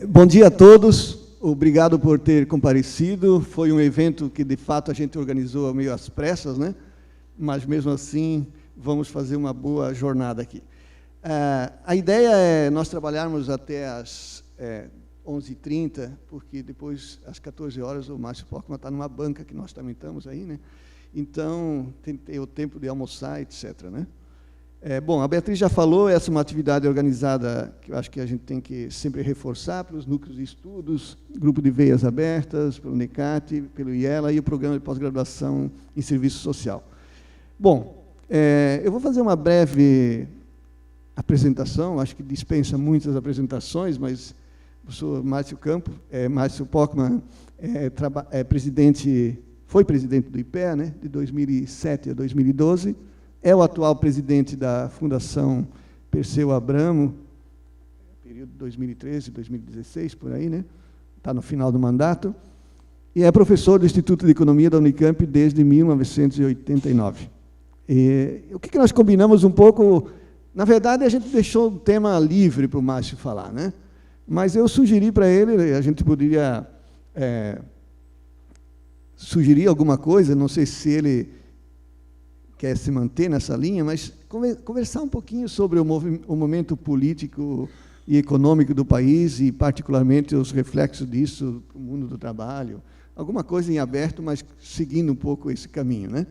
Bom dia a todos, obrigado por ter comparecido. Foi um evento que, de fato, a gente organizou meio às pressas, né? Mas, mesmo assim, vamos fazer uma boa jornada aqui. A ideia é nós trabalharmos até às 11h30, porque depois, às 14 horas, o Márcio Pockmann está numa banca que nós também estamos aí, né? Então, tem que ter o tempo de almoçar, etc., né? Bom, a Beatriz já falou, essa é uma atividade organizada que eu acho que a gente tem que sempre reforçar pelos núcleos de estudos, grupo de veias abertas, pelo NECAT, pelo IELA e o programa de pós-graduação em serviço social. Bom, eu vou fazer uma breve apresentação, acho que dispensa muitas apresentações, mas o professor Márcio Pockmann foi presidente do IPEA, né, de 2007 a 2012, é o atual presidente da Fundação Perseu Abramo, período 2013, 2016, por aí, né? Está no final do mandato, e é professor do Instituto de Economia da Unicamp desde 1989. O que nós combinamos um pouco? Na verdade, a gente deixou o tema livre para o Márcio falar, né? Mas eu sugeri para ele, a gente poderia sugerir alguma coisa, não sei se ele quer se manter nessa linha, mas conversar um pouquinho sobre o momento político e econômico do país e, particularmente, os reflexos disso no mundo do trabalho. Alguma coisa em aberto, mas seguindo um pouco esse caminho, né?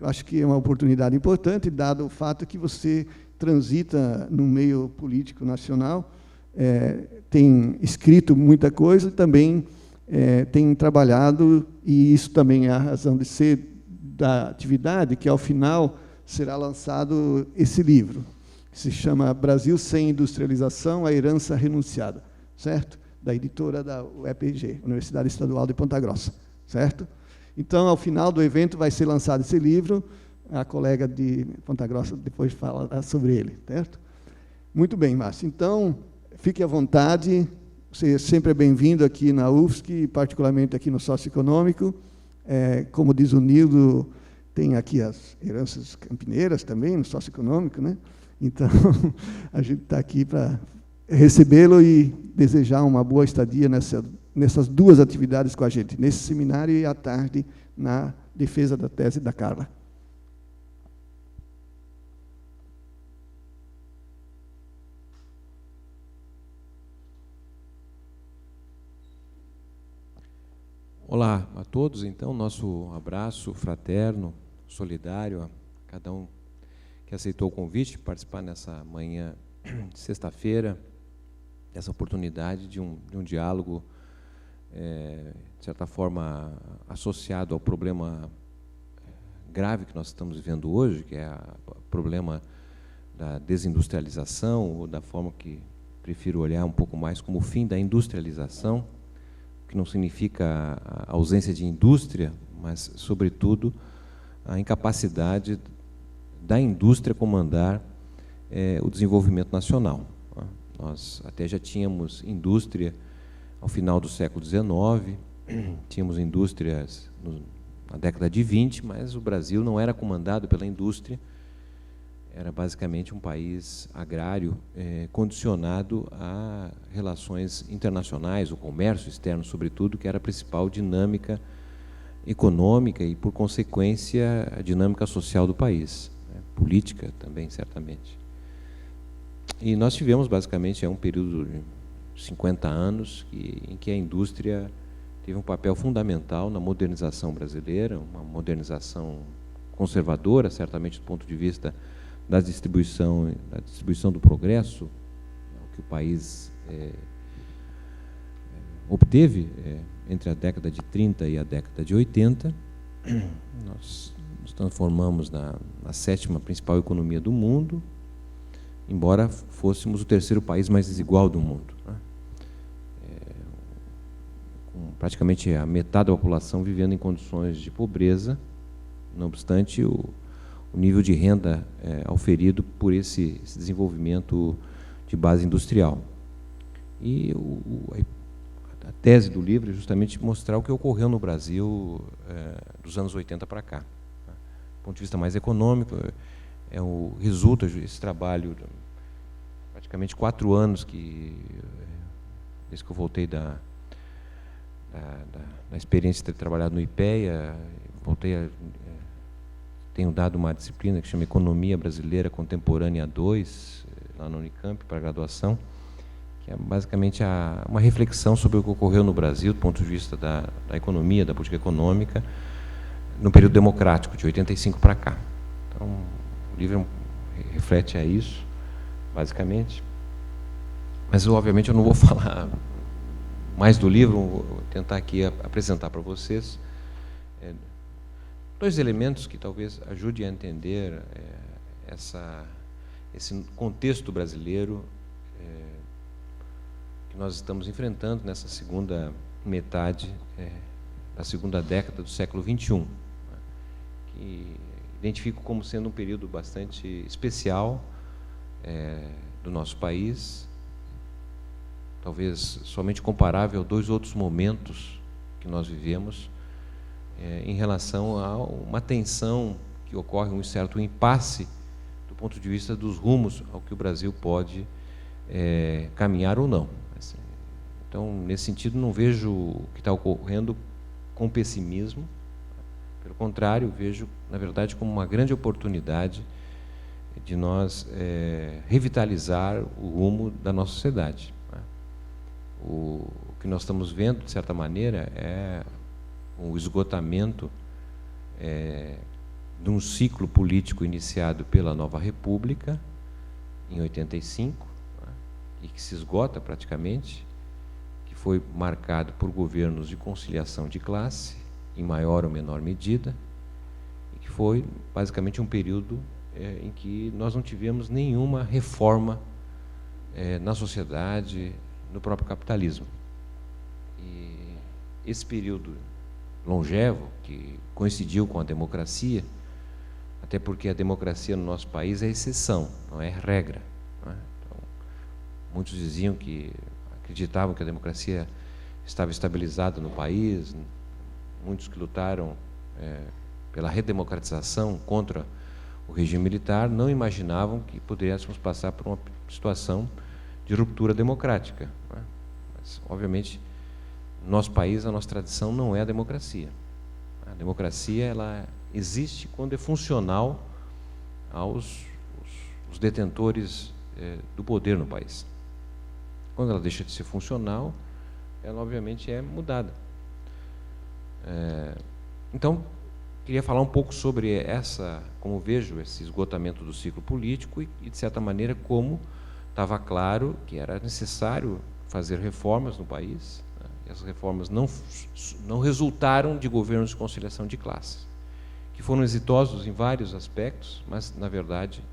Eu acho que é uma oportunidade importante, dado o fato que você transita no meio político nacional, tem escrito muita coisa, também tem trabalhado, e isso também é a razão de ser da atividade, que, ao final, será lançado esse livro, que se chama Brasil sem Industrialização, a Herança Renunciada, certo? Da editora da UEPG, Universidade Estadual de Ponta Grossa, certo? Então, ao final do evento, vai ser lançado esse livro, a colega de Ponta Grossa depois fala sobre ele, certo? Muito bem, Márcio. Então, fique à vontade, você sempre é bem-vindo aqui na UFSC, particularmente aqui no Socioeconômico. Como diz o Nildo, tem aqui as heranças campineiras também, no Socioeconômico, né? Então, a gente está aqui para recebê-lo e desejar uma boa estadia nessas duas atividades com a gente, nesse seminário e à tarde na defesa da tese da Carla. Olá a todos, então, nosso abraço fraterno, solidário a cada um que aceitou o convite de participar nessa manhã de sexta-feira, essa oportunidade de um diálogo, de certa forma, associado ao problema grave que nós estamos vivendo hoje, que é o problema da desindustrialização, ou da forma que prefiro olhar um pouco mais como o fim da industrialização, que não significa a ausência de indústria, mas, sobretudo, a incapacidade da indústria comandar o desenvolvimento nacional. Nós até já tínhamos indústria ao final do século XIX, tínhamos indústrias na década de 20, mas o Brasil não era comandado pela indústria, era basicamente um país agrário condicionado a relações internacionais, o comércio externo, sobretudo, que era a principal dinâmica econômica e, por consequência, a dinâmica social do país, né? Política também, certamente. E nós tivemos, basicamente, um período de 50 anos em que a indústria teve um papel fundamental na modernização brasileira, uma modernização conservadora, certamente, do ponto de vista da distribuição do progresso, que o país obteve entre a década de 30 e a década de 80. Nós nos transformamos na 7ª principal economia do mundo, embora fôssemos o 3º país mais desigual do mundo, né? Com praticamente a metade da população vivendo em condições de pobreza, não obstante o nível de renda auferido por esse desenvolvimento de base industrial. E a tese do livro é justamente mostrar o que ocorreu no Brasil dos anos 80 para cá. Do ponto de vista mais econômico, resulta esse trabalho, praticamente 4 anos que desde que eu voltei da experiência de ter trabalhado no IPEA, tenho dado uma disciplina que chama Economia Brasileira Contemporânea 2, lá na Unicamp, para graduação, que é basicamente uma reflexão sobre o que ocorreu no Brasil, do ponto de vista da economia, da política econômica, no período democrático, de 85 para cá. Então, o livro reflete a isso, basicamente. Mas, obviamente, eu não vou falar mais do livro, vou tentar aqui apresentar para vocês dois elementos que talvez ajudem a entender esse contexto brasileiro que nós estamos enfrentando nessa segunda metade da segunda década do século XXI, que identifico como sendo um período bastante especial do nosso país, talvez somente comparável a dois outros momentos que nós vivemos em relação a uma tensão que ocorre, um certo impasse do ponto de vista dos rumos ao que o Brasil pode caminhar ou não. Então, nesse sentido, não vejo o que está ocorrendo com pessimismo. Pelo contrário, vejo, na verdade, como uma grande oportunidade de nós revitalizar o rumo da nossa sociedade. O que nós estamos vendo, de certa maneira, é o esgotamento de um ciclo político iniciado pela Nova República, em 85, e que se esgota praticamente, que foi marcado por governos de conciliação de classe, em maior ou menor medida, e que foi basicamente um período em que nós não tivemos nenhuma reforma na sociedade, no próprio capitalismo. E esse período longevo, que coincidiu com a democracia, até porque a democracia no nosso país é exceção, não é regra. Não é? Então, muitos diziam acreditavam que a democracia estava estabilizada no país, muitos que lutaram pela redemocratização contra o regime militar não imaginavam que poderíamos passar por uma situação de ruptura democrática. Não é? Mas, obviamente, no nosso país, a nossa tradição não é a democracia. A democracia ela existe quando é funcional aos os detentores do poder no país. Quando ela deixa de ser funcional, ela obviamente é mudada. Então, queria falar um pouco sobre como vejo esse esgotamento do ciclo político e de certa maneira, como estava claro que era necessário fazer reformas no país. E as reformas não resultaram de governos de conciliação de classes, que foram exitosos em vários aspectos, mas, na verdade,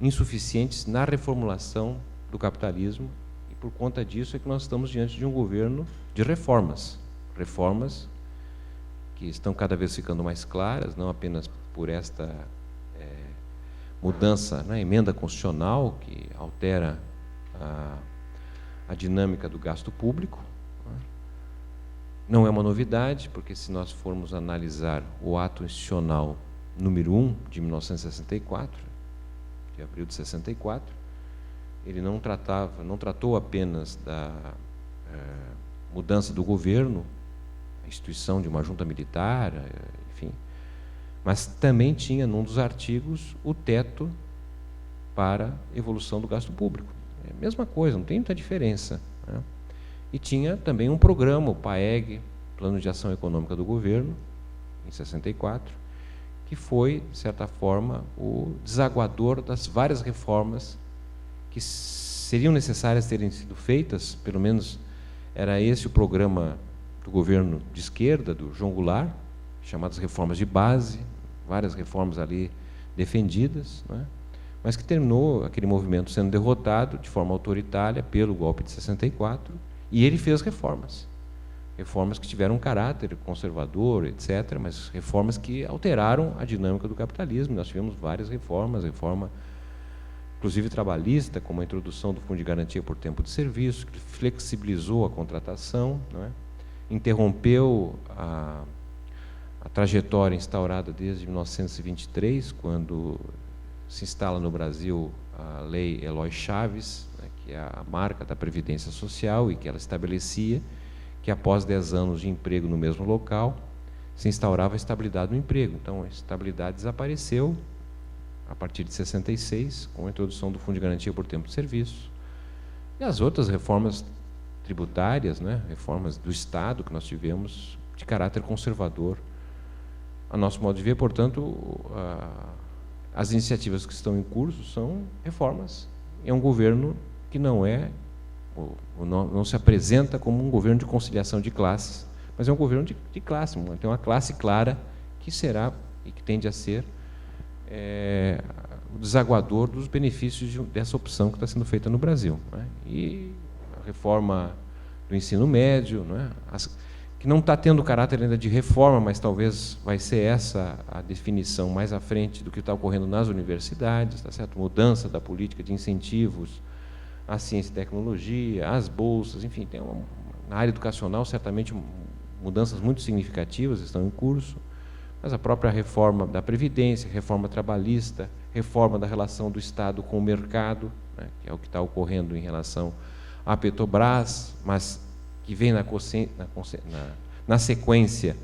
insuficientes na reformulação do capitalismo, e por conta disso é que nós estamos diante de um governo de reformas. Reformas que estão cada vez ficando mais claras, não apenas por esta mudança na emenda constitucional, que altera a dinâmica do gasto público. Não é uma novidade, porque se nós formos analisar o ato institucional número 1 de 1964, de abril de 64, ele não tratou apenas da mudança do governo, a instituição de uma junta militar, enfim, mas também tinha, num dos artigos, o teto para evolução do gasto público. É a mesma coisa, não tem muita diferença, né? E tinha também um programa, o PAEG, Plano de Ação Econômica do Governo, em 64, que foi, de certa forma, o desaguador das várias reformas que seriam necessárias terem sido feitas, pelo menos era esse o programa do governo de esquerda, do João Goulart, chamadas reformas de base, várias reformas ali defendidas, né? Mas que terminou aquele movimento sendo derrotado de forma autoritária pelo golpe de 64, e ele fez reformas que tiveram um caráter conservador, etc., mas reformas que alteraram a dinâmica do capitalismo. Nós tivemos várias reforma inclusive trabalhista, como a introdução do Fundo de Garantia por Tempo de Serviço, que flexibilizou a contratação, não é? Interrompeu a trajetória instaurada desde 1923, quando se instala no Brasil a Lei Eloy Chaves, né, que é a marca da Previdência Social, e que ela estabelecia que após 10 anos de emprego no mesmo local, se instaurava a estabilidade no emprego. Então, a estabilidade desapareceu a partir de 66, com a introdução do Fundo de Garantia por Tempo de Serviço. E as outras reformas tributárias, né, reformas do Estado que nós tivemos, de caráter conservador. A nosso modo de ver, portanto, as iniciativas que estão em curso são reformas. É um governo que não se apresenta como um governo de conciliação de classes, mas é um governo de classe, tem uma classe clara que será e que tende a ser o desaguador dos benefícios dessa opção que está sendo feita no Brasil, né? E a reforma do ensino médio, né? Que não está tendo caráter ainda de reforma, mas talvez vai ser essa a definição mais à frente do que está ocorrendo nas universidades, tá certo? Mudança da política de incentivos à ciência e tecnologia, às bolsas, enfim, na área educacional, certamente, mudanças muito significativas estão em curso, mas a própria reforma da Previdência, reforma trabalhista, reforma da relação do Estado com o mercado, né, que é o que está ocorrendo em relação à Petrobras, mas que vem na sequência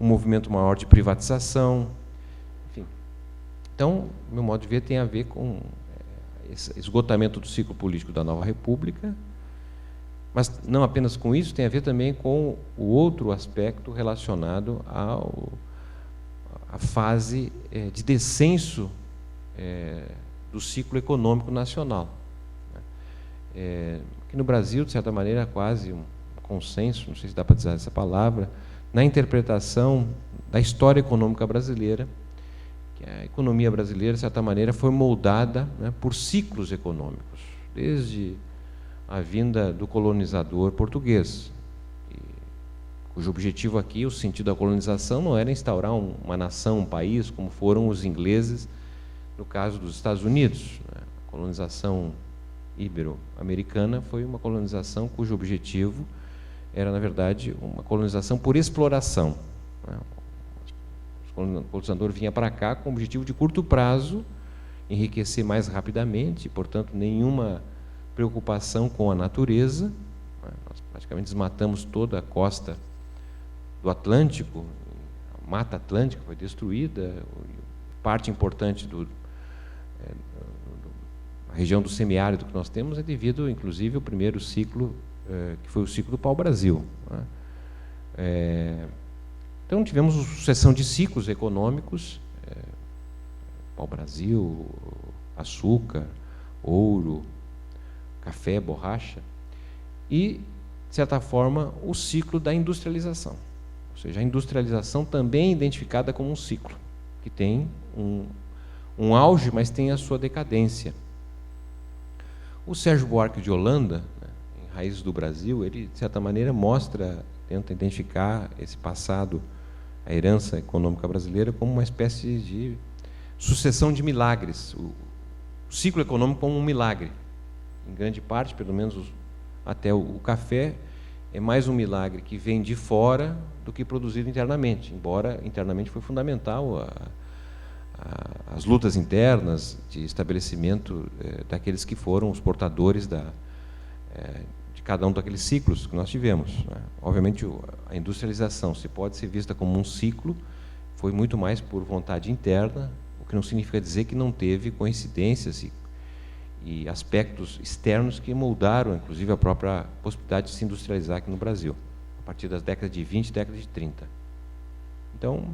um movimento maior de privatização, enfim. Então, meu modo de ver tem a ver com esse esgotamento do ciclo político da nova república, mas não apenas com isso, tem a ver também com o outro aspecto relacionado à fase de descenso do ciclo econômico nacional. Aqui no Brasil, de certa maneira, quase um consenso, não sei se dá para dizer essa palavra, na interpretação da história econômica brasileira, que a economia brasileira, de certa maneira, foi moldada, né, por ciclos econômicos, desde a vinda do colonizador português, cujo objetivo aqui, o sentido da colonização, não era instaurar uma nação, um país, como foram os ingleses no caso dos Estados Unidos. A colonização ibero-americana foi uma colonização cujo objetivo era, na verdade, uma colonização por exploração. O colonizador vinha para cá com o objetivo de curto prazo, enriquecer mais rapidamente, portanto, nenhuma preocupação com a natureza. Nós praticamente desmatamos toda a costa do Atlântico, a Mata Atlântica foi destruída, parte importante a região do semiárido que nós temos é devido, inclusive, ao primeiro ciclo, que foi o ciclo do pau-brasil. Então, tivemos uma sucessão de ciclos econômicos, pau-brasil, açúcar, ouro, café, borracha, e, de certa forma, o ciclo da industrialização. Ou seja, a industrialização também é identificada como um ciclo, que tem um auge, mas tem a sua decadência. O Sérgio Buarque de Holanda, né, em Raízes do Brasil, ele, de certa maneira, tenta identificar esse passado, a herança econômica brasileira, como uma espécie de sucessão de milagres. O ciclo econômico como um milagre. Em grande parte, pelo menos até o café, é mais um milagre que vem de fora do que produzido internamente, embora internamente foi fundamental as lutas internas de estabelecimento daqueles que foram os portadores de cada um daqueles ciclos que nós tivemos, né? Obviamente, a industrialização, se pode ser vista como um ciclo, foi muito mais por vontade interna, o que não significa dizer que não teve coincidências e aspectos externos que moldaram, inclusive, a própria possibilidade de se industrializar aqui no Brasil, a partir das décadas de 20 e décadas de 30. Então,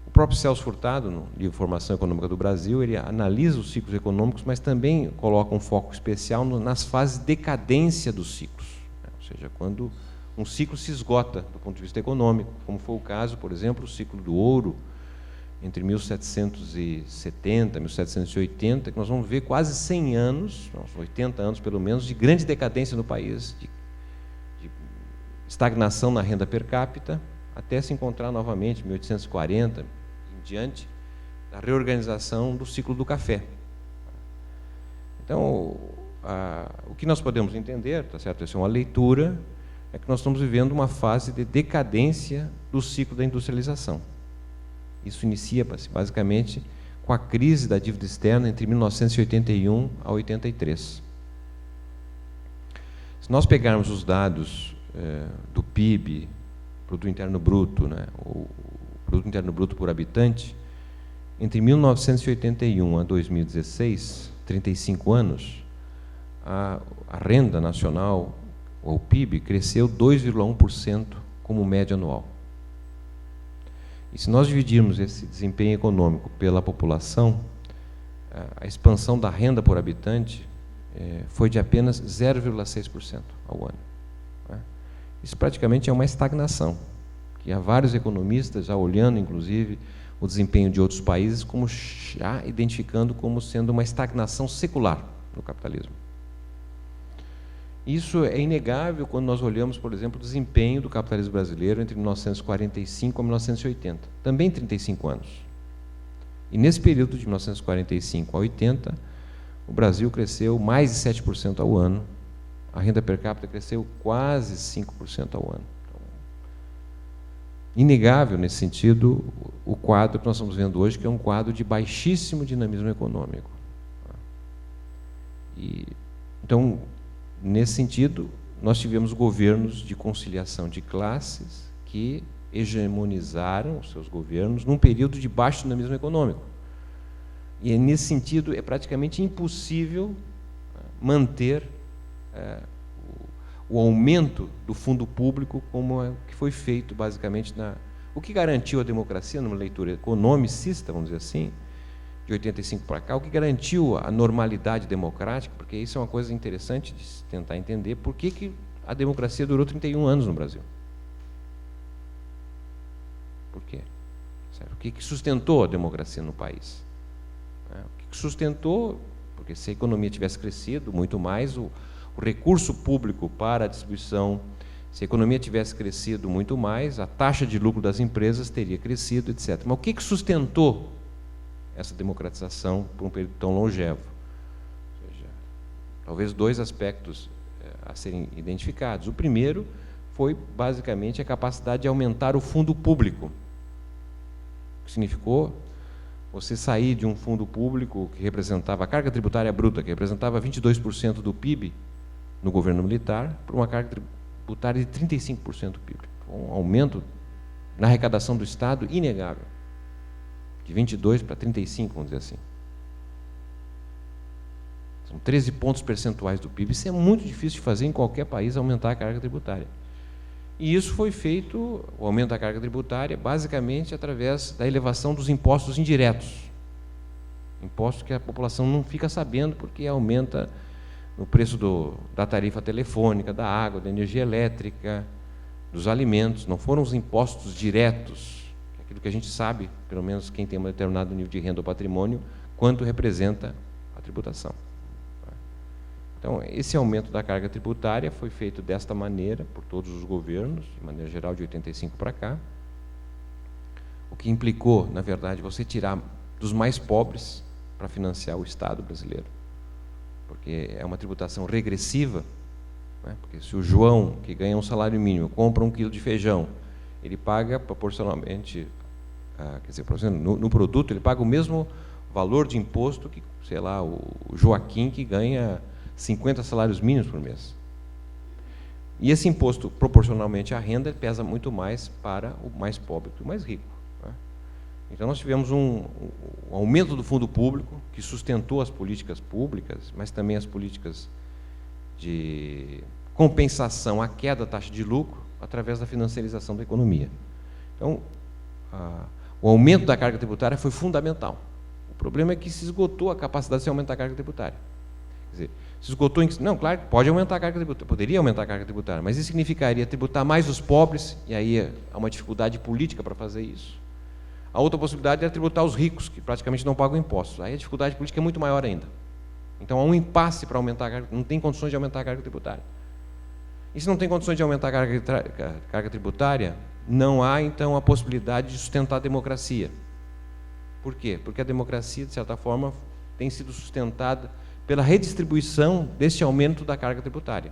o próprio Celso Furtado, no livro Formação Econômica do Brasil, ele analisa os ciclos econômicos, mas também coloca um foco especial nas fases de decadência dos ciclos, né? Ou seja, quando um ciclo se esgota do ponto de vista econômico, como foi o caso, por exemplo, o ciclo do ouro, entre 1770 e 1780, que nós vamos ver quase 100 anos, 80 anos pelo menos, de grande decadência no país, de estagnação na renda per capita, até se encontrar novamente, em 1840 em diante, a reorganização do ciclo do café. Então, o que nós podemos entender, tá certo? Essa é uma leitura, é que nós estamos vivendo uma fase de decadência do ciclo da industrialização. Isso inicia, basicamente, com a crise da dívida externa entre 1981 a 83. Se nós pegarmos os dados do PIB, Produto Interno Bruto, né, o Produto Interno Bruto por habitante, entre 1981 a 2016, 35 anos, a renda nacional, ou PIB, cresceu 2,1% como média anual. E se nós dividirmos esse desempenho econômico pela população, a expansão da renda por habitante foi de apenas 0,6% ao ano. Né? Isso praticamente é uma estagnação, que há vários economistas já olhando, inclusive, o desempenho de outros países, como já identificando como sendo uma estagnação secular no capitalismo. Isso é inegável quando nós olhamos, por exemplo, o desempenho do capitalismo brasileiro entre 1945 a 1980, também 35 anos. E nesse período de 1945 a 80, o Brasil cresceu mais de 7% ao ano, a renda per capita cresceu quase 5% ao ano. Então, inegável, nesse sentido, o quadro que nós estamos vendo hoje, que é um quadro de baixíssimo dinamismo econômico. Então, nesse sentido, nós tivemos governos de conciliação de classes que hegemonizaram os seus governos num período de baixo dinamismo econômico. E, nesse sentido, é praticamente impossível manter o aumento do fundo público como que foi feito, basicamente, o que garantiu a democracia, numa leitura economicista, vamos dizer assim, de 85 para cá, o que garantiu a normalidade democrática, porque isso é uma coisa interessante de se tentar entender, por que a democracia durou 31 anos no Brasil. Por quê? O que sustentou a democracia no país? O que sustentou, porque se a economia tivesse crescido muito mais, o recurso público para a distribuição, se a economia tivesse crescido muito mais, a taxa de lucro das empresas teria crescido, etc. Mas o que sustentou essa democratização por um período tão longevo? Ou seja, talvez dois aspectos a serem identificados. O primeiro foi, basicamente, a capacidade de aumentar o fundo público, o que significou você sair de um fundo público que representava a carga tributária bruta, que representava 22% do PIB no governo militar, para uma carga tributária de 35% do PIB. Um aumento na arrecadação do Estado inegável, de 22 para 35, vamos dizer assim. São 13 pontos percentuais do PIB. Isso é muito difícil de fazer em qualquer país, aumentar a carga tributária. E isso foi feito, o aumento da carga tributária, basicamente através da elevação dos impostos indiretos. Impostos que a população não fica sabendo, porque aumenta no preço da tarifa telefônica, da água, da energia elétrica, dos alimentos. Não foram os impostos diretos, aquilo que a gente sabe, pelo menos quem tem um determinado nível de renda ou patrimônio, quanto representa a tributação. Então, esse aumento da carga tributária foi feito desta maneira, por todos os governos, de maneira geral, de 85 para cá, o que implicou, na verdade, você tirar dos mais pobres para financiar o Estado brasileiro, porque é uma tributação regressiva, né? Porque se o João, que ganha um salário mínimo, compra 1 quilo de feijão, ele paga proporcionalmente, quer dizer, no produto, ele paga o mesmo valor de imposto que, sei lá, o Joaquim, que ganha 50 salários mínimos por mês. E esse imposto, proporcionalmente à renda, pesa muito mais para o mais pobre que o mais rico. Né? Então, nós tivemos um aumento do fundo público, que sustentou as políticas públicas, mas também as políticas de compensação à queda da taxa de lucro, através da financiarização da economia. Então, o aumento da carga tributária foi fundamental. O problema é que se esgotou a capacidade de se aumentar a carga tributária. Quer dizer, se esgotou em... Não, claro, pode aumentar a carga tributária, poderia aumentar a carga tributária, mas isso significaria tributar mais os pobres, e aí há uma dificuldade política para fazer isso. A outra possibilidade é tributar os ricos, que praticamente não pagam impostos. Aí a dificuldade política é muito maior ainda. Então há um impasse para aumentar a carga, não tem condições de aumentar a carga tributária. E se não tem condições de aumentar a carga tributária, não há, então, a possibilidade de sustentar a democracia. Por quê? Porque a democracia, de certa forma, tem sido sustentada pela redistribuição desse aumento da carga tributária.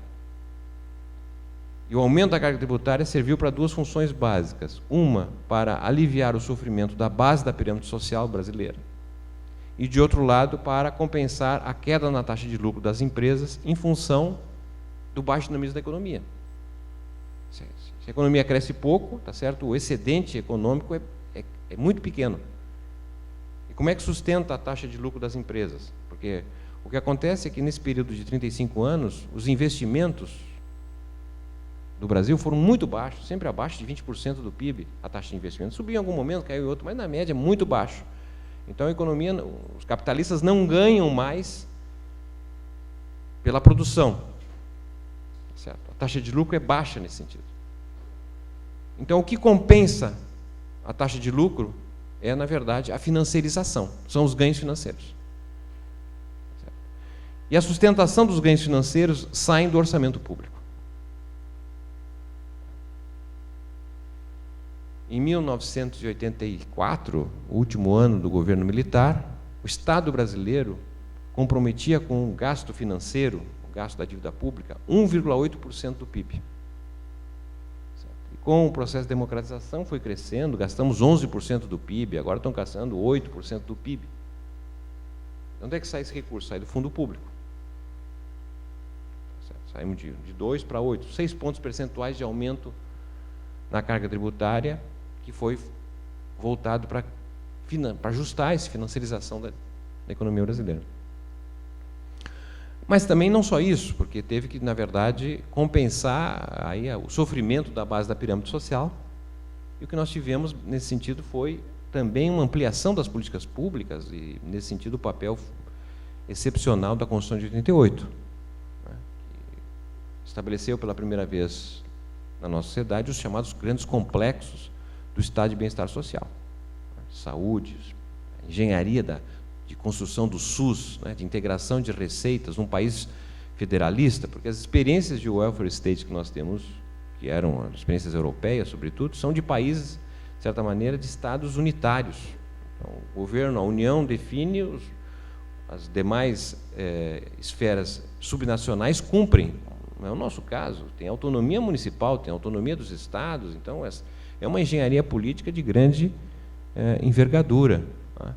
E o aumento da carga tributária serviu para duas funções básicas. Uma, para aliviar o sofrimento da base da pirâmide social brasileira. e, de outro lado, para compensar a queda na taxa de lucro das empresas em função do baixo dinamismo da economia. Se a economia cresce pouco, tá certo? O excedente econômico é muito pequeno. E como é que sustenta a taxa de lucro das empresas? Porque o que acontece é que, nesse período de 35 anos, os investimentos do Brasil foram muito baixos, sempre abaixo de 20% do PIB, a taxa de investimento. Subiu em algum momento, caiu em outro, mas na média é muito baixo. Então a economia, os capitalistas não ganham mais pela produção. Certo? A taxa de lucro é baixa nesse sentido. Então o que compensa a taxa de lucro é, na verdade, a financiarização, são os ganhos financeiros. Certo? E a sustentação dos ganhos financeiros saem do orçamento público. Em 1984, o último ano do governo militar, o Estado brasileiro comprometia com o gasto financeiro, o gasto da dívida pública, 1,8% do PIB. E com o processo de democratização foi crescendo, gastamos 11% do PIB, agora estão gastando 8% do PIB. De onde é que sai esse recurso? Sai do fundo público. Saímos de 2 para 8, 6 pontos percentuais de aumento na carga tributária, que foi voltado para ajustar essa financiarização da economia brasileira. Mas também não só isso, porque teve que, na verdade, compensar aí o sofrimento da base da pirâmide social, e o que nós tivemos nesse sentido foi também uma ampliação das políticas públicas, e nesse sentido o papel excepcional da Constituição de 88, né, que estabeleceu pela primeira vez na nossa sociedade os chamados grandes complexos do estado de bem-estar social. Saúde, engenharia de construção do SUS, né, de integração de receitas num país federalista, porque as experiências de welfare state que nós temos, que eram as experiências europeias, sobretudo, são de países, de certa maneira, de estados unitários. Então, o governo, a União define, as demais esferas subnacionais cumprem. Não é o nosso caso, tem autonomia municipal, tem autonomia dos estados, então é uma engenharia política de grande envergadura. Tá?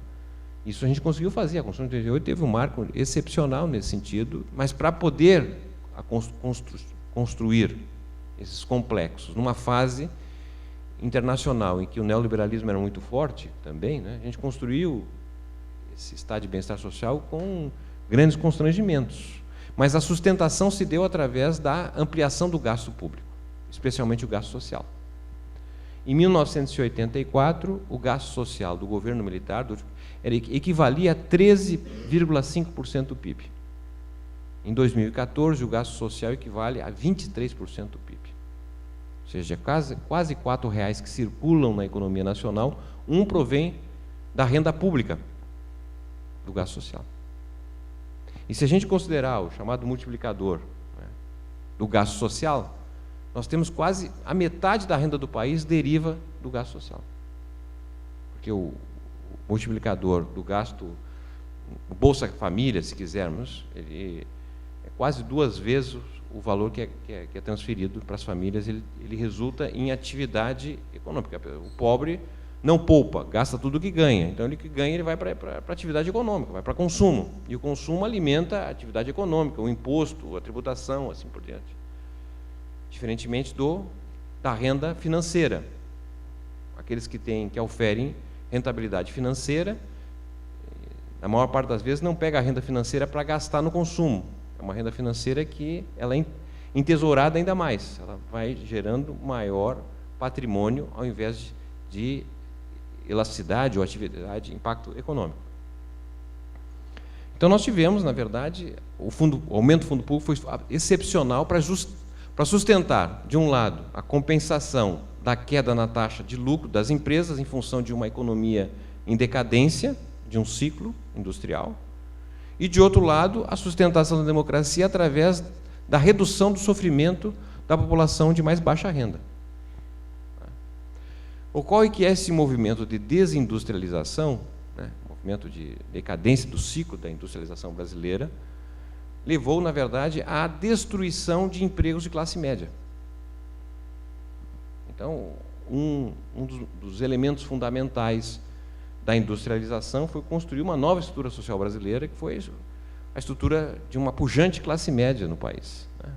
Isso a gente conseguiu fazer, a Constituição de 88 teve um marco excepcional nesse sentido, mas para poder construir esses complexos, numa fase internacional em que o neoliberalismo era muito forte também, né, a gente construiu esse estado de bem-estar social com grandes constrangimentos. Mas a sustentação se deu através da ampliação do gasto público, especialmente o gasto social. Em 1984, o gasto social do governo militar equivalia a 13,5% do PIB. Em 2014, o gasto social equivale a 23% do PIB. Ou seja, quase R$4 que circulam na economia nacional, provém da renda pública do gasto social. E se a gente considerar o chamado multiplicador, né, do gasto social, nós temos quase a metade da renda do país deriva do gasto social. Porque o multiplicador do gasto, o Bolsa Família, se quisermos, ele é quase 2 vezes o valor que é transferido para as famílias, ele resulta em atividade econômica. O pobre não poupa, gasta tudo o que ganha. Então, ele que ganha, ele vai para a atividade econômica, vai para consumo. E o consumo alimenta a atividade econômica, o imposto, a tributação, assim por diante. Diferentemente da renda financeira. Aqueles que oferem rentabilidade financeira, na maior parte das vezes, não pega a renda financeira para gastar no consumo. É uma renda financeira que ela é entesourada ainda mais. Ela vai gerando maior patrimônio ao invés de elasticidade ou atividade, impacto econômico. Então, nós tivemos, na verdade, o aumento do fundo público foi excepcional para sustentar, de um lado, a compensação da queda na taxa de lucro das empresas em função de uma economia em decadência, de um ciclo industrial, e, de outro lado, a sustentação da democracia através da redução do sofrimento da população de mais baixa renda. Ocorre que esse movimento de desindustrialização, né, movimento de decadência do ciclo da industrialização brasileira, levou, na verdade, à destruição de empregos de classe média. Então, um dos elementos fundamentais da industrialização foi construir uma nova estrutura social brasileira, que foi a estrutura de uma pujante classe média no país, né?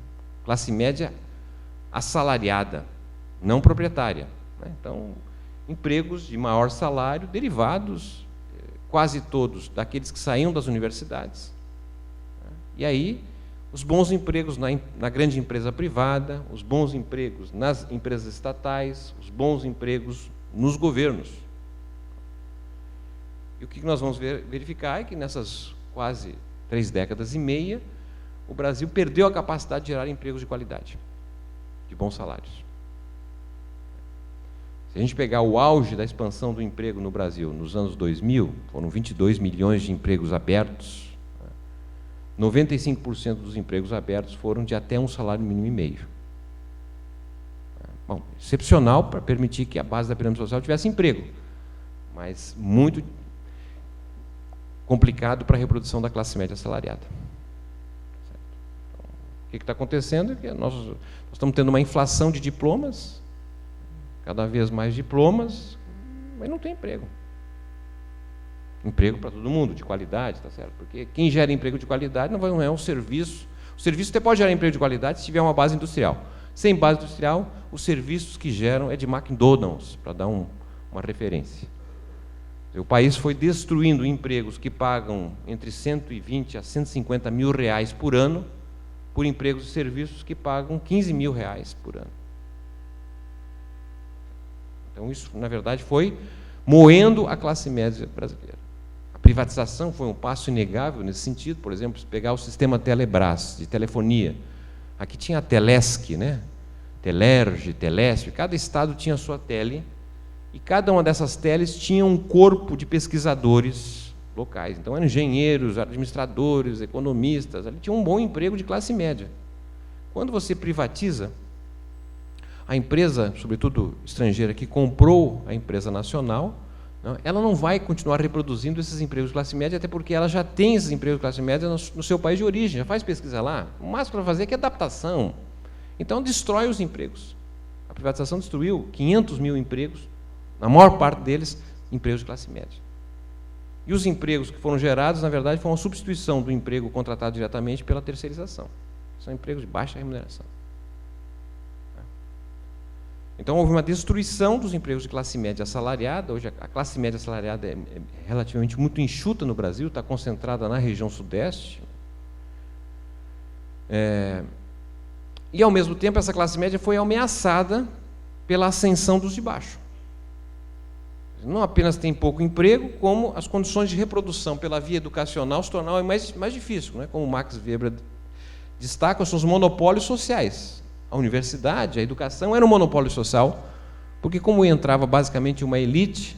Classe média assalariada, não proprietária, né? Então, empregos de maior salário, derivados, quase todos, daqueles que saíam das universidades, né? E aí, os bons empregos na grande empresa privada, os bons empregos nas empresas estatais, os bons empregos nos governos. E o que nós vamos verificar é que nessas quase 3 décadas e meia, o Brasil perdeu a capacidade de gerar empregos de qualidade, de bons salários. Se a gente pegar o auge da expansão do emprego no Brasil nos anos 2000, foram 22 milhões de empregos abertos, 95% dos empregos abertos foram de até um salário mínimo e meio. Bom, excepcional para permitir que a base da pirâmide social tivesse emprego, mas muito complicado para a reprodução da classe média assalariada. Então, o que está acontecendo é que nós estamos tendo uma inflação de diplomas, cada vez mais diplomas, mas não tem emprego. Emprego para todo mundo, de qualidade, tá certo? Porque quem gera emprego de qualidade não é um serviço. O serviço até pode gerar emprego de qualidade se tiver uma base industrial. Sem base industrial, os serviços que geram é de McDonald's, para dar uma referência. O país foi destruindo empregos que pagam entre 120 a 150 mil reais por ano, por empregos e serviços que pagam 15 mil reais por ano. Então, isso, na verdade, foi moendo a classe média brasileira. A privatização foi um passo inegável nesse sentido. Por exemplo, se pegar o sistema Telebrás, de telefonia, aqui tinha a Telesc, né? Telerge, Telesp, cada estado tinha a sua tele, e cada uma dessas teles tinha um corpo de pesquisadores locais. Então, eram engenheiros, administradores, economistas, ali tinha um bom emprego de classe média. Quando você privatiza, a empresa, sobretudo estrangeira, que comprou a empresa nacional, ela não vai continuar reproduzindo esses empregos de classe média, até porque ela já tem esses empregos de classe média no seu país de origem, já faz pesquisa lá. O máximo para fazer é que é adaptação. Então, destrói os empregos. A privatização destruiu 500 mil empregos, na maior parte deles, empregos de classe média. E os empregos que foram gerados, na verdade, foram a substituição do emprego contratado diretamente pela terceirização. São empregos de baixa remuneração. Então, houve uma destruição dos empregos de classe média assalariada. Hoje, a classe média assalariada é relativamente muito enxuta no Brasil, está concentrada na região sudeste. E, ao mesmo tempo, essa classe média foi ameaçada pela ascensão dos de baixo. Não apenas tem pouco emprego, como as condições de reprodução pela via educacional se tornaram mais difíceis, né? Como o Max Weber destaca, são os monopólios sociais. A universidade, a educação era um monopólio social, porque como entrava basicamente uma elite,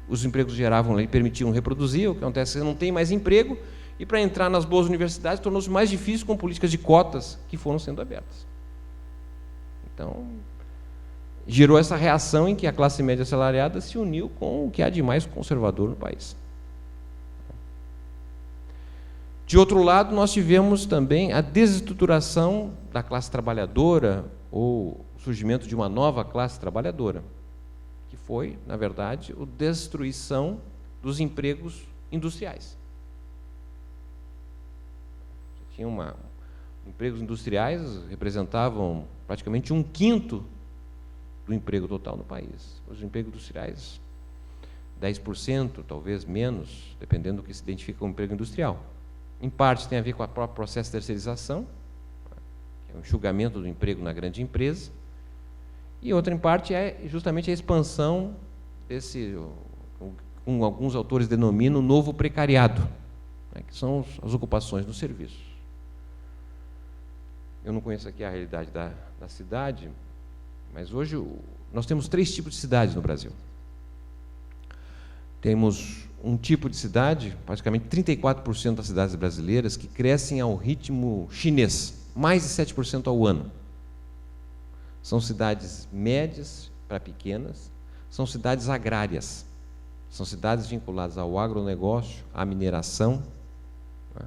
os empregos geravam e permitiam reproduzir. O que acontece é que não tem mais emprego, e para entrar nas boas universidades tornou-se mais difícil com políticas de cotas que foram sendo abertas. Então, gerou essa reação em que a classe média assalariada se uniu com o que há de mais conservador no país. De outro lado, nós tivemos também a desestruturação da classe trabalhadora, ou o surgimento de uma nova classe trabalhadora, que foi, na verdade, a destruição dos empregos industriais. Tinha empregos industriais representavam praticamente 1/5 do emprego total no país. Os empregos industriais, 10%, talvez menos, dependendo do que se identifica como emprego industrial. Em parte tem a ver com o próprio processo de terceirização, que é o enxugamento do emprego na grande empresa, e outra em parte é justamente a expansão desse, como alguns autores denominam, o novo precariado, né, que são as ocupações no serviço. Eu não conheço aqui a realidade da cidade, mas hoje nós temos 3 tipos de cidades no Brasil. Temos um tipo de cidade, praticamente 34% das cidades brasileiras, que crescem ao ritmo chinês, mais de 7% ao ano. São cidades médias para pequenas, são cidades agrárias, são cidades vinculadas ao agronegócio, à mineração, né?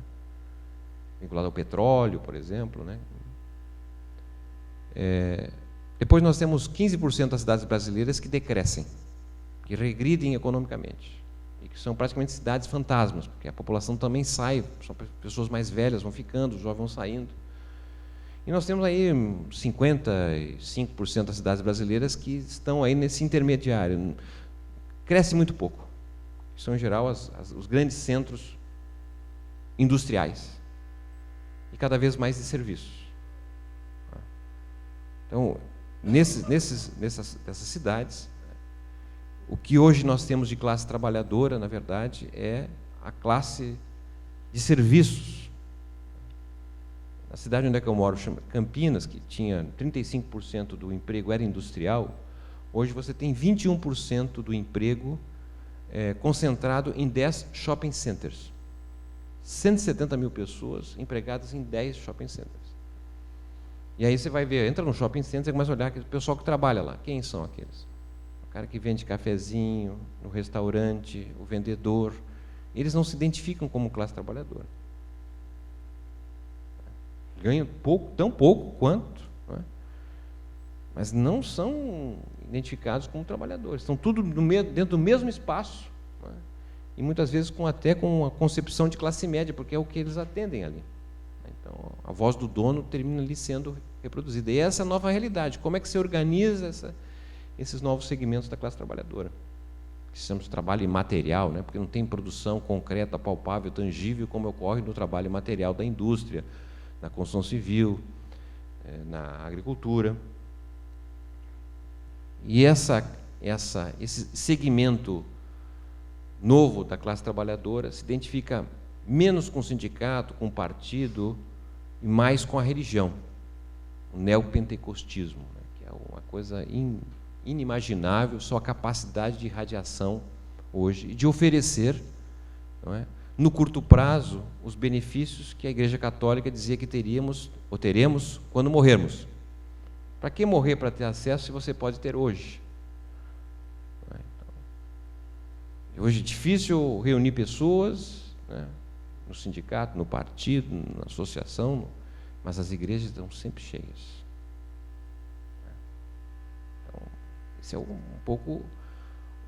Vinculadas ao petróleo, por exemplo, né? Depois nós temos 15% das cidades brasileiras que decrescem. que regridem economicamente, e que são praticamente cidades fantasmas, porque a população também sai, são pessoas mais velhas vão ficando, os jovens vão saindo. E nós temos aí 55% das cidades brasileiras que estão aí nesse intermediário. Cresce muito pouco. São, em geral, os grandes centros industriais e cada vez mais de serviços. Então, dessas cidades, o que hoje nós temos de classe trabalhadora, na verdade, é a classe de serviços. Na cidade onde é que eu moro, chama Campinas, que tinha 35% do emprego era industrial, hoje você tem 21% do emprego concentrado em 10 shopping centers. 170 mil pessoas empregadas em 10 shopping centers. E aí você vai ver, entra no shopping center e começa a olhar o pessoal que trabalha lá. Quem são aqueles? O cara que vende cafezinho, no restaurante, o vendedor. Eles não se identificam como classe trabalhadora. Ganham pouco, tão pouco quanto, não é? Mas não são identificados como trabalhadores. Estão tudo dentro do mesmo espaço, não é? E muitas vezes até com uma concepção de classe média, porque é o que eles atendem ali. Então, a voz do dono termina ali sendo reproduzida. E essa é a nova realidade. Como é que se organiza esses novos segmentos da classe trabalhadora? Que se chama de trabalho imaterial, né? Porque não tem produção concreta, palpável, tangível, como ocorre no trabalho imaterial da indústria, na construção civil, na agricultura. E esse segmento novo da classe trabalhadora se identifica menos com o sindicato, com o partido, e mais com a religião, o neopentecostismo, né, que é uma coisa inimaginável, só a capacidade de radiação hoje, e de oferecer, não é, no curto prazo, os benefícios que a Igreja Católica dizia que teríamos, ou teremos, quando morrermos. Para que morrer para ter acesso se você pode ter hoje? Então, hoje é difícil reunir pessoas, né, no sindicato, no partido, na associação, mas as igrejas estão sempre cheias. Então, essa é um pouco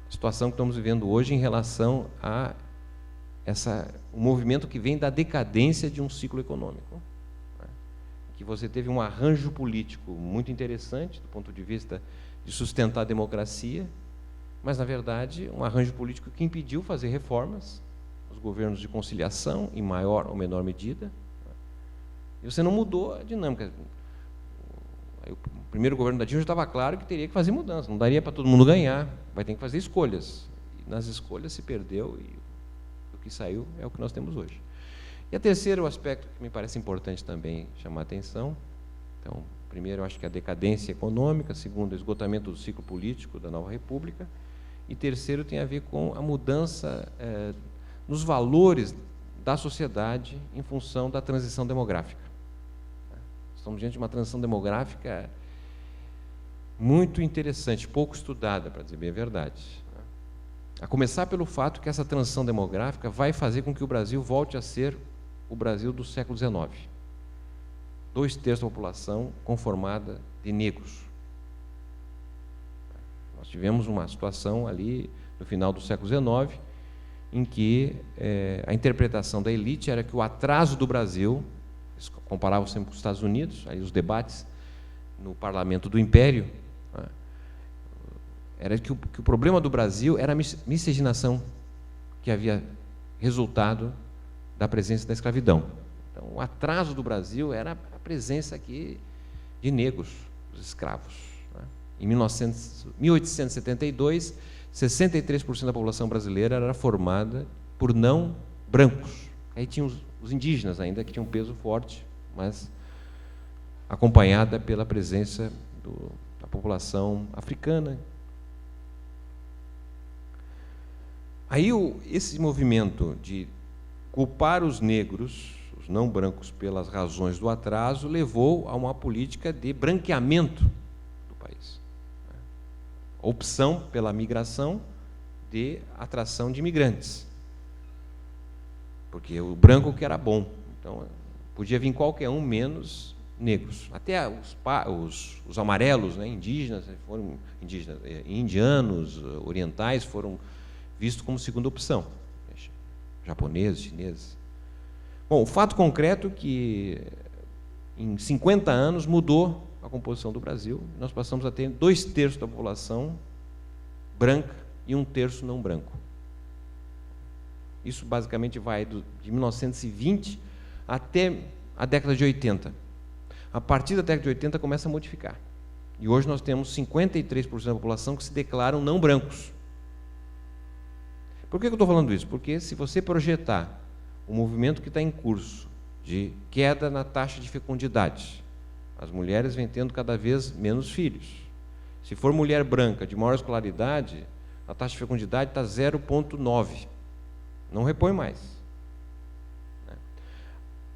a situação que estamos vivendo hoje em relação a o movimento que vem da decadência de um ciclo econômico, né? Que você teve um arranjo político muito interessante do ponto de vista de sustentar a democracia, mas, na verdade, um arranjo político que impediu fazer reformas, os governos de conciliação, em maior ou menor medida, né? E você não mudou a dinâmica. Aí, o primeiro governo da Dilma já estava claro que teria que fazer mudanças, não daria para todo mundo ganhar, vai ter que fazer escolhas. E nas escolhas se perdeu e o que saiu é o que nós temos hoje. E o terceiro aspecto que me parece importante também chamar a atenção, então, primeiro, eu acho que a decadência econômica, segundo, o esgotamento do ciclo político da nova república, e terceiro, tem a ver com a mudança nos valores da sociedade em função da transição demográfica. Estamos diante de uma transição demográfica muito interessante, pouco estudada, para dizer bem a verdade. A começar pelo fato que essa transição demográfica vai fazer com que o Brasil volte a ser o Brasil do século XIX. 2/3 da população conformada de negros. Nós tivemos uma situação ali, no final do século XIX, em que a interpretação da elite era que o atraso do Brasil, eles comparavam sempre com os Estados Unidos, aí os debates no parlamento do Império, né, era que o problema do Brasil era a miscigenação que havia resultado da presença da escravidão. Então, o atraso do Brasil era a presença aqui de negros, os escravos, né? Em 1872, 63% da população brasileira era formada por não brancos. Aí tinha os indígenas ainda, que tinham um peso forte, mas acompanhada pela presença da população africana. Aí esse movimento de culpar os negros, os não brancos, pelas razões do atraso, levou a uma política de branqueamento do país. A opção pela migração de atração de imigrantes. Porque o branco que era bom. Então, podia vir qualquer um, menos negros. Até os amarelos, né, indígenas, indianos, orientais, foram vistos como segunda opção. Japoneses, chineses. Bom, o fato concreto é que em 50 anos mudou a composição do Brasil. Nós passamos a ter 2/3 da população branca e 1/3 não branco. Isso basicamente vai de 1920 até a década de 80. A partir da década de 80 começa a modificar. E hoje nós temos 53% da população que se declaram não brancos. Por que eu estou falando isso? Porque se você projetar o movimento que está em curso de queda na taxa de fecundidade, as mulheres vêm tendo cada vez menos filhos. Se for mulher branca de maior escolaridade, a taxa de fecundidade está 0,9. Não repõe mais.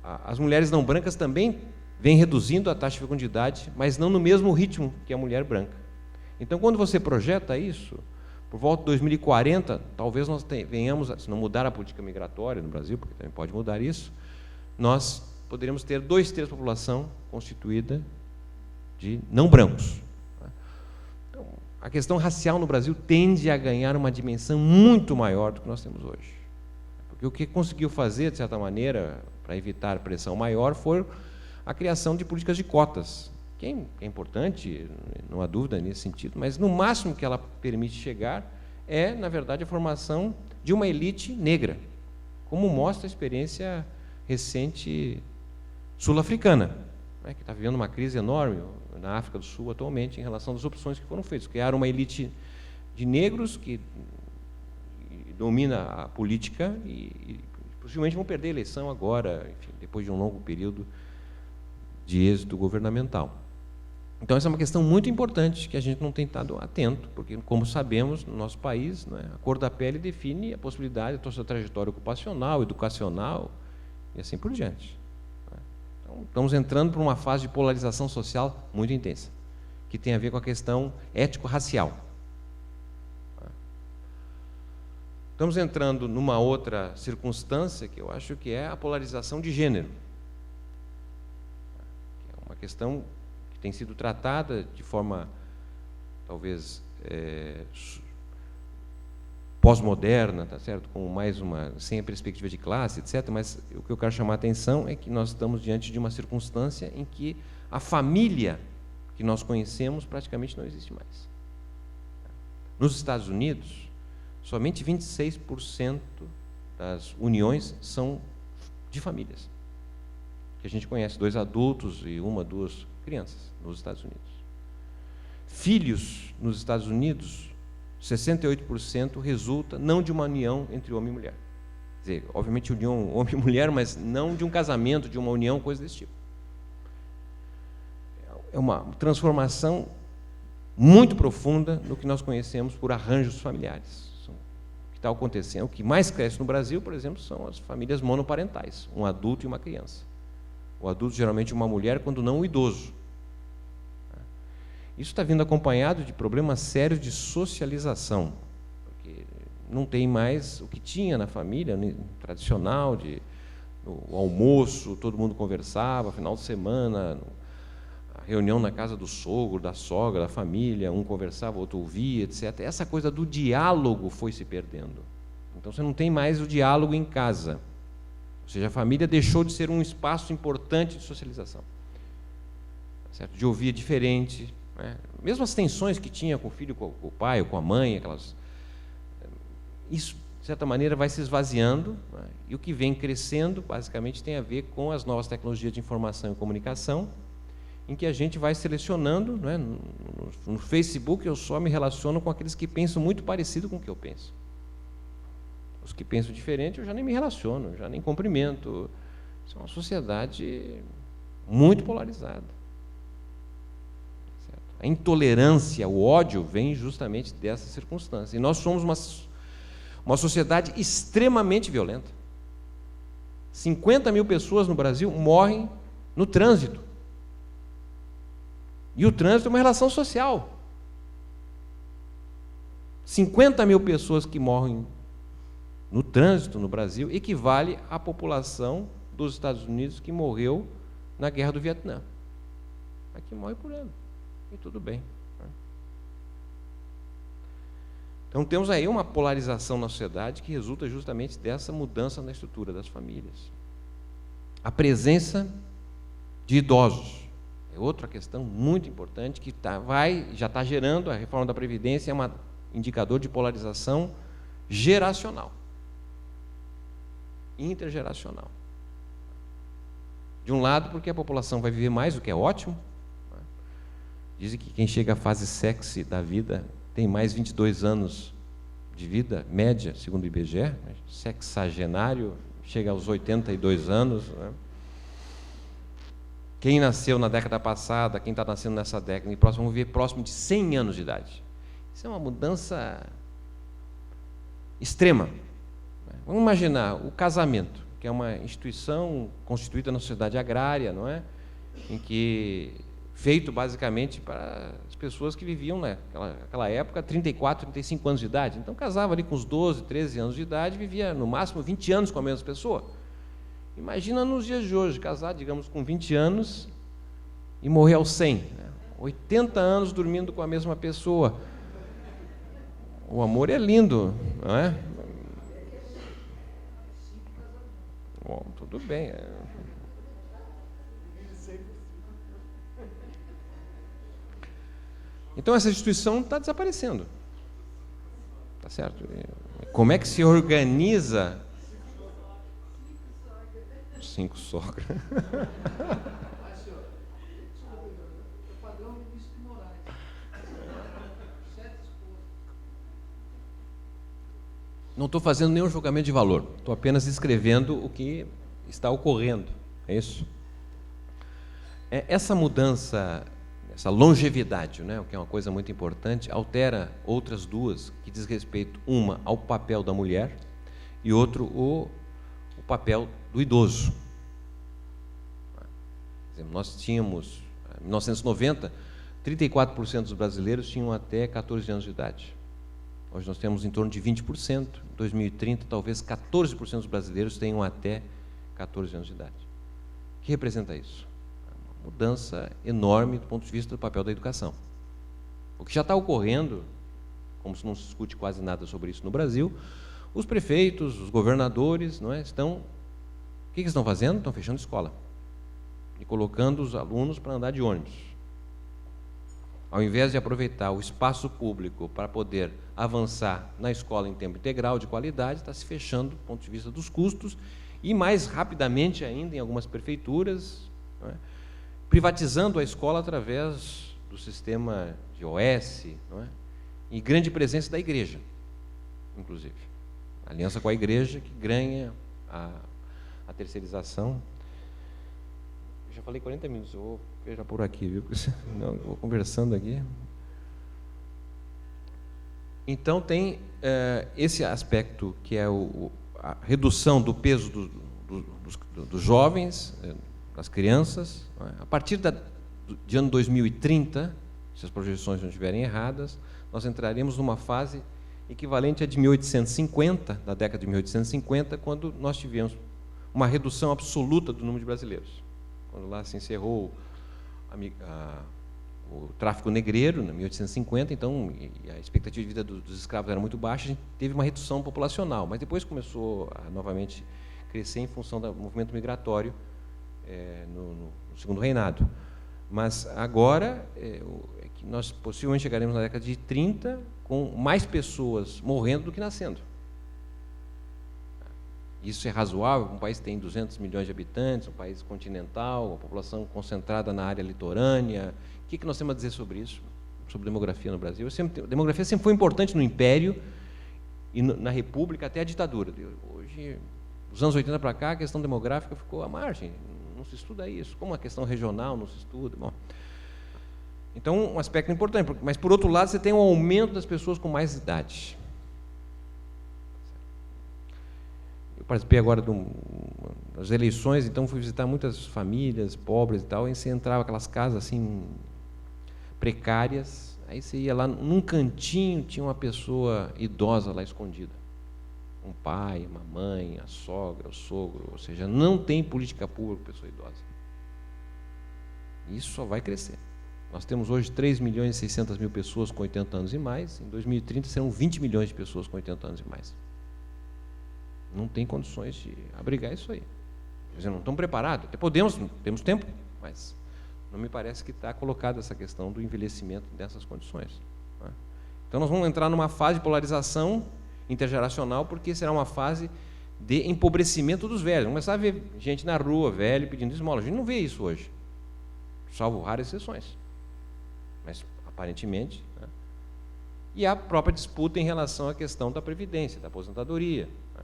As mulheres não brancas também vêm reduzindo a taxa de fecundidade, mas não no mesmo ritmo que a mulher branca. Então, quando você projeta isso, por volta de 2040, talvez nós venhamos, se não mudar a política migratória no Brasil, porque também pode mudar isso, nós poderíamos ter 2/3 da população constituída de não brancos. Então, a questão racial no Brasil tende a ganhar uma dimensão muito maior do que nós temos hoje. Porque o que conseguiu fazer, de certa maneira, para evitar pressão maior, foi a criação de políticas de cotas, que é importante, não há dúvida nesse sentido, mas no máximo que ela permite chegar é, na verdade, a formação de uma elite negra, como mostra a experiência recente sul-africana, né, que está vivendo uma crise enorme na África do Sul atualmente em relação às opções que foram feitas. Criaram uma elite de negros que domina a política e possivelmente vão perder a eleição agora, enfim, depois de um longo período de êxito governamental. Então, essa é uma questão muito importante que a gente não tem estado atento, porque, como sabemos, no nosso país, né, a cor da pele define a possibilidade da sua trajetória ocupacional, educacional e assim por diante. Então, estamos entrando por uma fase de polarização social muito intensa, que tem a ver com a questão ético-racial. Estamos entrando numa outra circunstância que eu acho que é a polarização de gênero. É uma questão que tem sido tratada de forma, talvez, pós-moderna, tá certo? Com mais sem a perspectiva de classe, etc. Mas o que eu quero chamar a atenção é que nós estamos diante de uma circunstância em que a família que nós conhecemos praticamente não existe mais. Nos Estados Unidos, somente 26% das uniões são de famílias, que a gente conhece, 2 adultos e 1, 2 crianças, nos Estados Unidos. Filhos, nos Estados Unidos, 68% resulta não de uma união entre homem e mulher. Quer dizer, obviamente união homem e mulher, mas não de um casamento, de uma união, coisa desse tipo. É uma transformação muito profunda no que nós conhecemos por arranjos familiares. Está acontecendo. O que mais cresce no Brasil, por exemplo, são as famílias monoparentais, um adulto e uma criança. O adulto, geralmente, uma mulher, quando não um idoso. Isso está vindo acompanhado de problemas sérios de socialização, porque não tem mais o que tinha na família tradicional, no almoço, todo mundo conversava, final de semana, a reunião na casa do sogro, da sogra, da família, um conversava, outro ouvia, etc. Essa coisa do diálogo foi se perdendo. Então, você não tem mais o diálogo em casa. Ou seja, a família deixou de ser um espaço importante de socialização. Certo? De ouvir diferente. Né? Mesmo as tensões que tinha com o filho, com o pai, ou com a mãe, isso, de certa maneira, vai se esvaziando, né? E o que vem crescendo, basicamente, tem a ver com as novas tecnologias de informação e comunicação, em que a gente vai selecionando, né? No Facebook eu só me relaciono com aqueles que pensam muito parecido com o que eu penso. Os que pensam diferente eu já nem me relaciono, já nem cumprimento. Isso é uma sociedade muito polarizada. Certo? A intolerância, o ódio vem justamente dessa circunstância. E nós somos uma sociedade extremamente violenta. 50 mil pessoas no Brasil morrem no trânsito. E o trânsito é uma relação social. 50 mil pessoas que morrem no trânsito no Brasil equivale à população dos Estados Unidos que morreu na Guerra do Vietnã. mas que morre por ano. E tudo bem. Então temos aí uma polarização na sociedade que resulta justamente dessa mudança na estrutura das famílias. A presença de idosos é outra questão muito importante que já está gerando, a reforma da Previdência é um indicador de polarização geracional, intergeracional. De um lado, porque a população vai viver mais, o que é ótimo. Dizem que quem chega à fase sexy da vida tem mais 22 anos de vida média, segundo o IBGE, sexagenário, chega aos 82 anos. Né? Quem nasceu na década passada, quem está nascendo nessa década e próximo, vão viver próximo de 100 anos de idade. Isso é uma mudança extrema. Vamos imaginar o casamento, que é uma instituição constituída na sociedade agrária, não é? Em que feito basicamente para as pessoas que viviam naquela época 34, 35 anos de idade. Então casava ali com os 12, 13 anos de idade, vivia no máximo 20 anos com a mesma pessoa. Imagina nos dias de hoje, casar, digamos, com 20 anos e morrer aos 100, né? 80 anos dormindo com a mesma pessoa. O amor é lindo, não é? Bom, tudo bem. Então essa instituição está desaparecendo. Tá certo? Como é que se organiza? 5 sogras. Não estou fazendo nenhum julgamento de valor. Estou apenas escrevendo o que está ocorrendo. É isso? Essa mudança, essa longevidade, né, o que é uma coisa muito importante, altera outras duas que diz respeito, uma ao papel da mulher e outro o papel do idoso. Por exemplo, nós tínhamos, em 1990, 34% dos brasileiros tinham até 14 anos de idade. Hoje nós temos em torno de 20%. Em 2030, talvez 14% dos brasileiros tenham até 14 anos de idade. O que representa isso? Uma mudança enorme do ponto de vista do papel da educação. O que já está ocorrendo, como se não se discute quase nada sobre isso no Brasil, os prefeitos, os governadores, não é, estão... O que eles estão fazendo? Estão fechando escola e colocando os alunos para andar de ônibus. Ao invés de aproveitar o espaço público para poder avançar na escola em tempo integral, de qualidade, está se fechando do ponto de vista dos custos e, mais rapidamente ainda, em algumas prefeituras, não é, privatizando a escola através do sistema de OS, não é, e grande presença da igreja, inclusive. A aliança com a igreja que ganha a terceirização. Já falei 40 minutos, eu vou pegar por aqui, viu? Não, eu vou conversando aqui. Então tem esse aspecto que é a redução do peso dos jovens, das crianças. Não é? A partir de ano 2030, se as projeções não estiverem erradas, nós entraremos numa fase equivalente à de 1850, da década de 1850, quando nós tivemos uma redução absoluta do número de brasileiros. Quando lá se encerrou o tráfico negreiro, em 1850, então a expectativa de vida dos escravos era muito baixa, a gente teve uma redução populacional, mas depois começou a novamente crescer em função do movimento migratório no segundo reinado. Mas agora, que nós possivelmente chegaremos na década de 30 com mais pessoas morrendo do que nascendo. Isso é razoável? Um país que tem 200 milhões de habitantes, um país continental, uma população concentrada na área litorânea. O que nós temos a dizer sobre isso? Sobre demografia no Brasil? A demografia sempre foi importante no Império e na República até a ditadura. Hoje, dos anos 80 para cá, a questão demográfica ficou à margem. Não se estuda isso. Como a questão regional não se estuda. Bom, então, um aspecto importante. Mas, por outro lado, você tem um aumento das pessoas com mais idade. Eu participei agora das eleições, então fui visitar muitas famílias pobres e tal, e você entrava aquelas casas assim precárias, aí você ia lá num cantinho, tinha uma pessoa idosa lá escondida. Um pai, uma mãe, a sogra, o sogro, ou seja, não tem política pública para pessoa idosa. Isso só vai crescer. Nós temos hoje 3.600.000 pessoas com 80 anos e mais, em 2030 serão 20 milhões de pessoas com 80 anos e mais. Não tem condições de abrigar isso aí. Quer dizer, não estão preparados, até podemos, temos tempo, mas não me parece que está colocada essa questão do envelhecimento dessas condições. Né? Então nós vamos entrar numa fase de polarização intergeracional, porque será uma fase de empobrecimento dos velhos. Vamos começar a ver gente na rua, velho, pedindo esmola. A gente não vê isso hoje, salvo raras exceções. Mas, aparentemente, né? E a própria disputa em relação à questão da previdência, da aposentadoria. Né?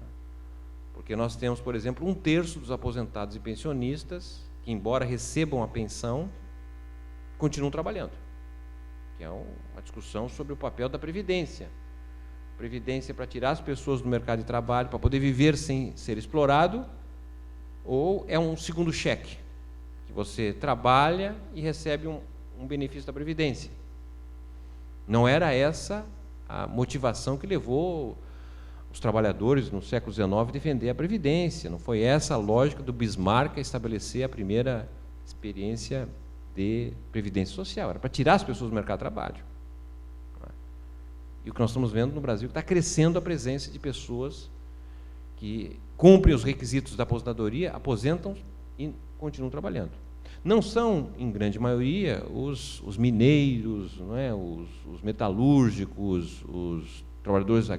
Porque nós temos, por exemplo, 1/3 dos aposentados e pensionistas que, embora recebam a pensão, continuam trabalhando. Que é uma discussão sobre o papel da previdência. Previdência para tirar as pessoas do mercado de trabalho, para poder viver sem ser explorado, ou é um segundo cheque, que você trabalha e recebe um benefício da Previdência. Não era essa a motivação que levou os trabalhadores no século XIX a defender a Previdência. Não foi essa a lógica do Bismarck a estabelecer a primeira experiência de Previdência Social. Era para tirar as pessoas do mercado de trabalho. E o que nós estamos vendo no Brasil é que está crescendo a presença de pessoas que cumprem os requisitos da aposentadoria, aposentam e continuam trabalhando. Não são, em grande maioria, os mineiros, não é? Os metalúrgicos, os trabalhadores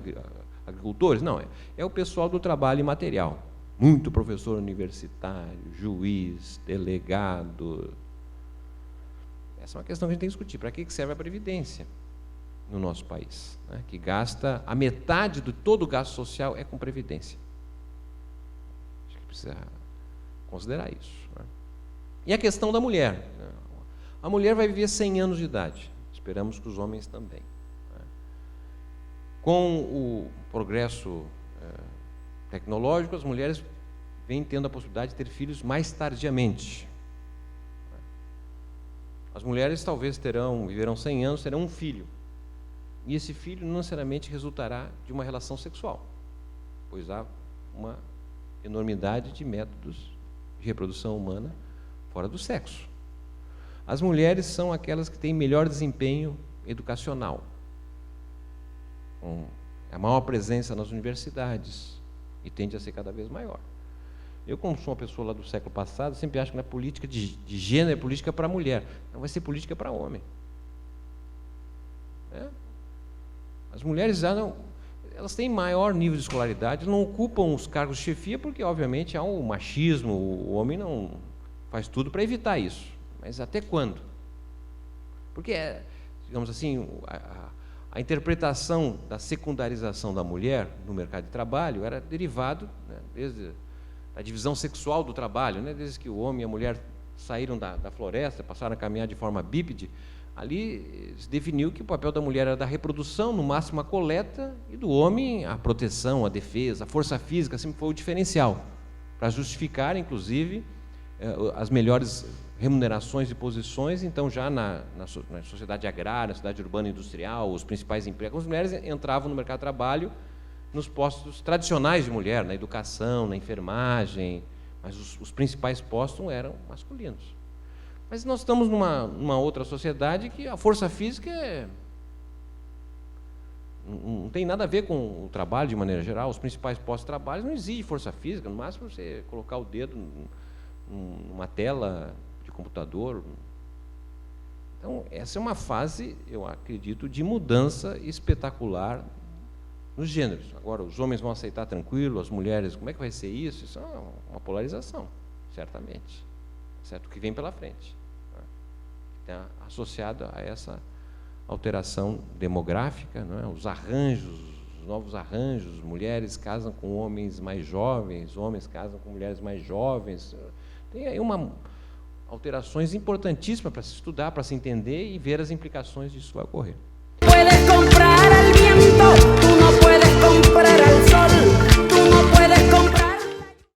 agricultores, não. É o pessoal do trabalho imaterial. Muito professor universitário, juiz, delegado. Essa é uma questão que a gente tem que discutir. Para que serve a Previdência no nosso país? Né? Que gasta, a metade de todo o gasto social é com Previdência. Acho que precisa considerar isso. Né? E a questão da mulher. A mulher vai viver 100 anos de idade. Esperamos que os homens também. Com o progresso tecnológico, as mulheres vêm tendo a possibilidade de ter filhos mais tardiamente. As mulheres talvez viverão 100 anos, terão um filho. E esse filho não necessariamente resultará de uma relação sexual, pois há uma enormidade de métodos de reprodução humana fora do sexo. As mulheres são aquelas que têm melhor desempenho educacional, com a maior presença nas universidades, e tende a ser cada vez maior. Eu, como sou uma pessoa lá do século passado, sempre acho que na política de gênero é política para a mulher, não vai ser política para homem. As mulheres elas têm maior nível de escolaridade, não ocupam os cargos de chefia, porque, obviamente, há um machismo, o homem não faz tudo para evitar isso. Mas até quando? Porque, digamos assim, a interpretação da secundarização da mulher no mercado de trabalho era derivado, né, desde a divisão sexual do trabalho, né, desde que o homem e a mulher saíram da floresta, passaram a caminhar de forma bípede. Ali se definiu que o papel da mulher era da reprodução, no máximo a coleta, e do homem a proteção, a defesa, a força física sempre foi o diferencial, para justificar, inclusive, as melhores remunerações e posições. Então, já na sociedade agrária, na sociedade urbana e industrial, os principais empregos, as mulheres entravam no mercado de trabalho nos postos tradicionais de mulher, na educação, na enfermagem, mas os principais postos eram masculinos. Mas nós estamos numa outra sociedade que a força física não tem nada a ver com o trabalho de maneira geral. Os principais postos de trabalho não exigem força física, no máximo você colocar o dedo numa tela de computador. Então, essa é uma fase, eu acredito, de mudança espetacular nos gêneros. Agora, os homens vão aceitar tranquilo, as mulheres, como é que vai ser isso? Isso é uma polarização, certamente. Certo? O que vem pela frente. Está associado a essa alteração demográfica, não é? Os arranjos, os novos arranjos, mulheres casam com homens mais jovens, homens casam com mulheres mais jovens. Tem aí alterações importantíssimas para se estudar, para se entender e ver as implicações disso vai ocorrer.